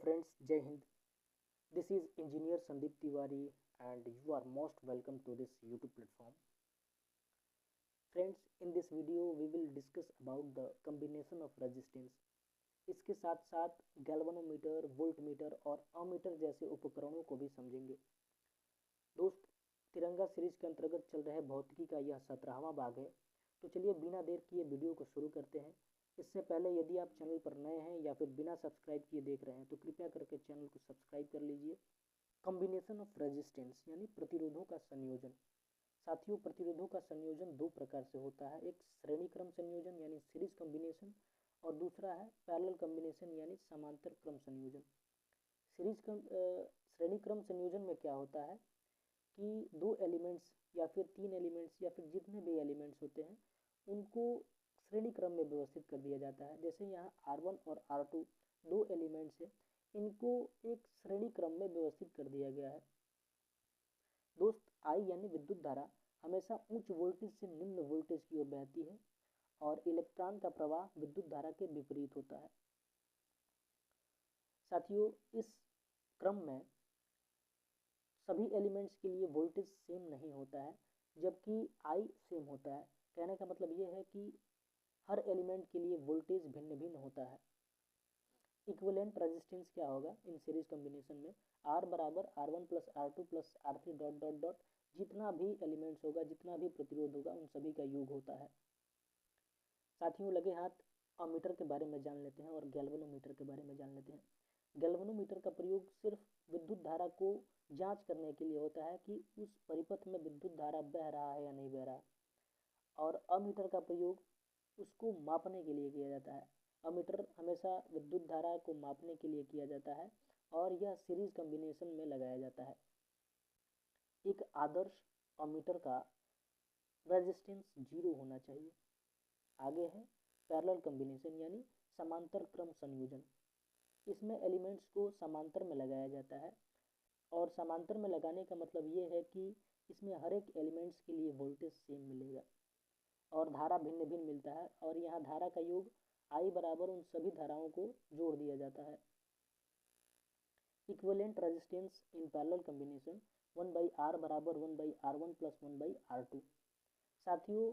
friends, Jai Hind. This is Engineer Sandeep Tiwari and you are most welcome to this YouTube platform. Friends, in this video we will discuss about the combination of resistance. इसके साथ साथ galvanometer, voltmeter और ammeter जैसे उपकरणों को भी समझेंगे। दोस्त, तिरंगा सीरीज के अंतर्गत चल रहे भौतिकी का यह 17वां भाग है। तो चलिए बिना देर किए वीडियो को शुरू करते हैं। इससे पहले यदि आप चैनल पर नए हैं या फिर बिना सब्सक्राइब किए देख रहे हैं तो कृपया करके चैनल को सब्सक्राइब कर लीजिए। कॉम्बिनेशन ऑफ रेजिस्टेंस यानी प्रतिरोधों का संयोजन। साथियों, प्रतिरोधों का संयोजन दो प्रकार से होता है। एक श्रेणी क्रम संयोजन यानी सीरीज कॉम्बिनेशन और दूसरा है पैरेलल कॉम्बिनेशन यानी समांतर क्रम संयोजन। श्रेणी क्रम संयोजन में क्या होता है कि दो एलिमेंट्स या फिर तीन एलिमेंट्स या फिर जितने भी एलिमेंट्स होते हैं उनको श्रेणी क्रम में व्यवस्थित कर दिया जाता है। जैसे यहाँ R1 और R2 दो एलिमेंट्स हैं, इनको एक श्रेणी क्रम में व्यवस्थित कर दिया गया है। दोस्त, I यानी विद्युत धारा हमेशा उच्च वोल्टेज से निम्न वोल्टेज की ओर बहती है और इलेक्ट्रॉन का प्रवाह विद्युत धारा के विपरीत होता है। साथियों, इस क्रम में सभी एलिमेंट्स के लिए वोल्टेज सेम नहीं होता है, जबकि I सेम होता है। कहने का मतलब ये है कि हर एलिमेंट के लिए वोल्टेज भिन्न भिन्न होता है। इक्विवेलेंट रेजिस्टेंस क्या होगा इन सीरीज कॉम्बिनेशन में? R बराबर R1 plus R2 plus R3 dot dot dot, जितना भी एलिमेंट्स होगा, जितना भी प्रतिरोध होगा, उन सभी का योग होता है। साथियों, लगे हाथ अमीटर के बारे में जान लेते हैं और गैल्वेनोमीटर के बारे में जान लेते हैं। गैल्वेनोमीटर का प्रयोग सिर्फ विद्युत धारा को जांच करने के लिए होता है कि उस परिपथ में विद्युत धारा बह रहा है या नहीं बह रहा है, और अमीटर का प्रयोग उसको मापने के लिए किया जाता है। अमीटर हमेशा विद्युत धारा को मापने के लिए किया जाता है और यह सीरीज कॉम्बिनेशन में लगाया जाता है। एक आदर्श अमीटर का रेजिस्टेंस 0 होना चाहिए। आगे है पैरेलल कॉम्बिनेशन यानी समांतर क्रम संयोजन। इसमें एलिमेंट्स को समांतर में लगाया जाता है और समांतर में लगाने का मतलब ये है कि इसमें हर एक एलिमेंट्स के लिए वोल्टेज सेम मिलेगा और धारा भिन्न भिन्न मिलता है, और यहाँ धारा का योग I बराबर उन सभी धाराओं को जोड़ दिया जाता है। Equivalent resistance in parallel combination 1/R बराबर 1/R1 प्लस 1/R2। साथियों,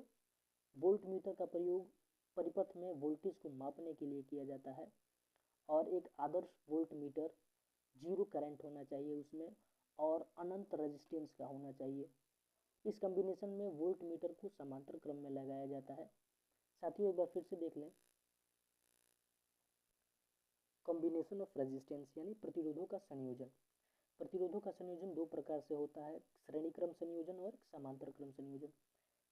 वोल्टमीटर का प्रयोग परिपथ में वोल्टेज को मापने के लिए किया जाता है और एक आदर्श वोल्टमीटर 0 करंट होना चाहिए उसमें और अनंत रेजिस्टेंस का होना चाहिए। इस कॉम्बिनेशन में वोल्टमीटर को समांतर क्रम में लगाया जाता है। साथियों, एक बार फिर से देख लें। कॉम्बिनेशन ऑफ रेजिस्टेंस यानी प्रतिरोधों का संयोजन। प्रतिरोधों का संयोजन दो प्रकार से होता है, श्रेणी क्रम संयोजन और समांतर क्रम संयोजन।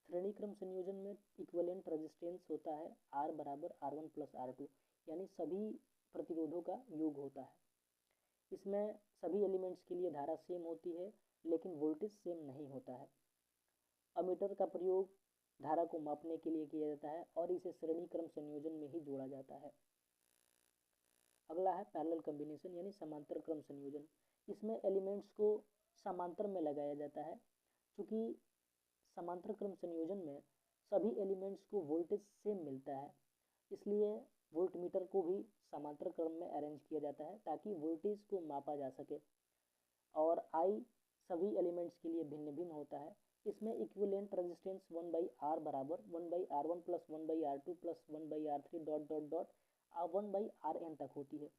श्रेणी क्रम संयोजन में इक्विवेलेंट रेजिस्टेंस होता है R बराबर R1 प्लस R2 यानी सभी प्रतिरोधों का योग होता है। इसमें सभी एलिमेंट्स के लिए धारा सेम होती है लेकिन वोल्टेज सेम नहीं होता है। अमीटर का प्रयोग धारा को मापने के लिए किया जाता है और इसे श्रेणी क्रम संयोजन में ही जोड़ा जाता है। अगला है पैरेलल कॉम्बिनेशन यानी समांतर क्रम संयोजन। इसमें एलिमेंट्स को समांतर में लगाया जाता है। चूँकि समांतर क्रम संयोजन में सभी एलिमेंट्स को वोल्टेज सेम मिलता है, इसलिए वोल्टमीटर को भी समांतर क्रम में अरेंज किया जाता है ताकि वोल्टेज को मापा जा सके, और I सभी एलिमेंट्स के लिए भिन्न भिन्न होता है। इसमें इक्विवेलेंट रेजिस्टेंस 1/R बराबर 1/R1 plus 1/R2 plus 1/R3 dot dot dot 1/Rn तक होती है।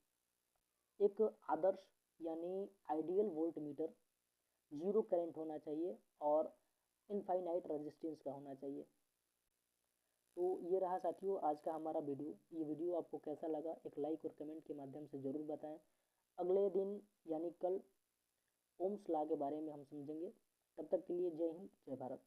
एक आदर्श यानी आइडियल वोल्टमीटर 0 करंट होना चाहिए और इनफाइनाइट रेजिस्टेंस का होना चाहिए। तो ये रहा साथियों आज का हमारा वीडियो। ये वीडियो आपको कैसा लगा एक लाइक और कमेंट के माध्यम से ज़रूर बताएं। अगले दिन यानी कल ओम्स लॉ के बारे में हम समझेंगे। तब तक के लिए जय हिंद, जय भारत।